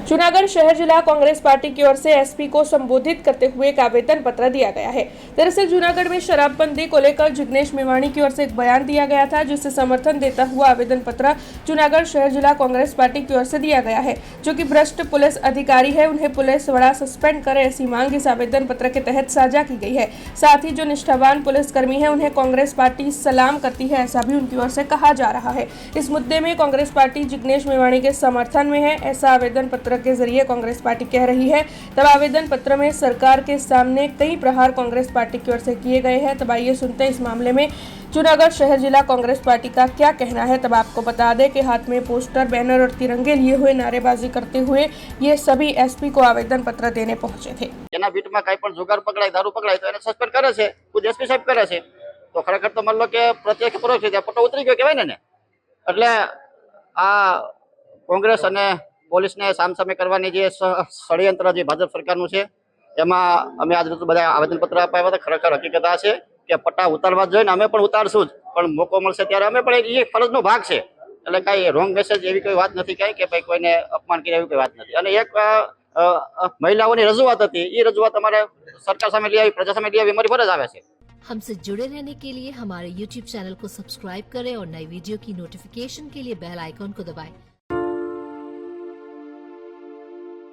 जूनागढ़ शहर जिला कांग्रेस पार्टी की ओर से एसपी को संबोधित करते हुए एक आवेदन पत्र दिया गया है। दरअसल जूनागढ़ में शराबबंदी को लेकर जिग्नेश मेवाणी की ओर से एक बयान दिया गया था, जिससे समर्थन देता हुआ आवेदन पत्र जूनागढ़ शहर जिला कांग्रेस पार्टी की ओर से दिया गया है। जो कि भ्रष्ट पुलिस अधिकारी है, उन्हें पुलिस वड़ा सस्पेंड करे, ऐसी मांग इस आवेदन पत्र के तहत साझा की गई है। साथ ही जो निष्ठावान पुलिसकर्मी है, उन्हें कांग्रेस पार्टी सलाम करती है, ऐसा भी उनकी ओर से कहा जा रहा है। इस मुद्दे में कांग्रेस पार्टी जिग्नेश मेवाणी के समर्थन में है, ऐसा आवेदन पत्र के जरिए कांग्रेस पार्टी कह रही है। तब आवेदन पत्र में सरकार के सामने कई प्रहार कांग्रेस पार्टी की ओर से किए गए हैं। तब आइए सुनते हैं इस मामले में जूनागढ़ शहर जिला कांग्रेस पार्टी का क्या कहना है। तब आपको बता दें कि हाथ में पोस्टर, बैनर और तिरंगे लिए हुए नारेबाजी करते हुए ये सभी एसपी को आवेदन पत्र देने पहुंचे थे। એના બીટમાં કાંઈ પણ જુગાર પકડાય, દારૂ પકડાય તો એને સસ્પેન્ડ કરે છે, ખુદ એસપી સાહેબ કરે છે। તો ખરેખર તો માન લો કે પ્રત્યક્ષ પરોક્ષ રીતે પટ્ટો ઉતરી ગયો કહેવાય ને। એટલે આ કોંગ્રેસ અને પોલીસને સામસામે કરવાની જે ષડયંત્ર જે ભાજપ સરકારનું છે, એમાં અમે આજ રોજ બધા આવેદનપત્ર અપાવ્યા હતા। ખરેખર હકીકત આ છે કે પટ્ટા ઉતારવા જોઈએ ને અમે પણ ઉતારશું જ, પણ મોકો મળશે ત્યારે અમે પણ એ ફરજનો ભાગ છે। એટલે કાંઈ રોંગ મેસેજ એવી કોઈ વાત નથી કાંઈ કે ભાઈ કોઈને અપમાન કર્યા એવી કોઈ વાત નથી। અને એક महिलाओं रजूआत थी, ये रजूआत हमारे सरकार सामने ले आई, प्रजा सामने ले आई, हमारी फरज आवे छे। हमसे जुड़े रहने के लिए हमारे YouTube चैनल को सब्सक्राइब करें और नई वीडियो की नोटिफिकेशन के लिए बेल आइकॉन को दबाएं।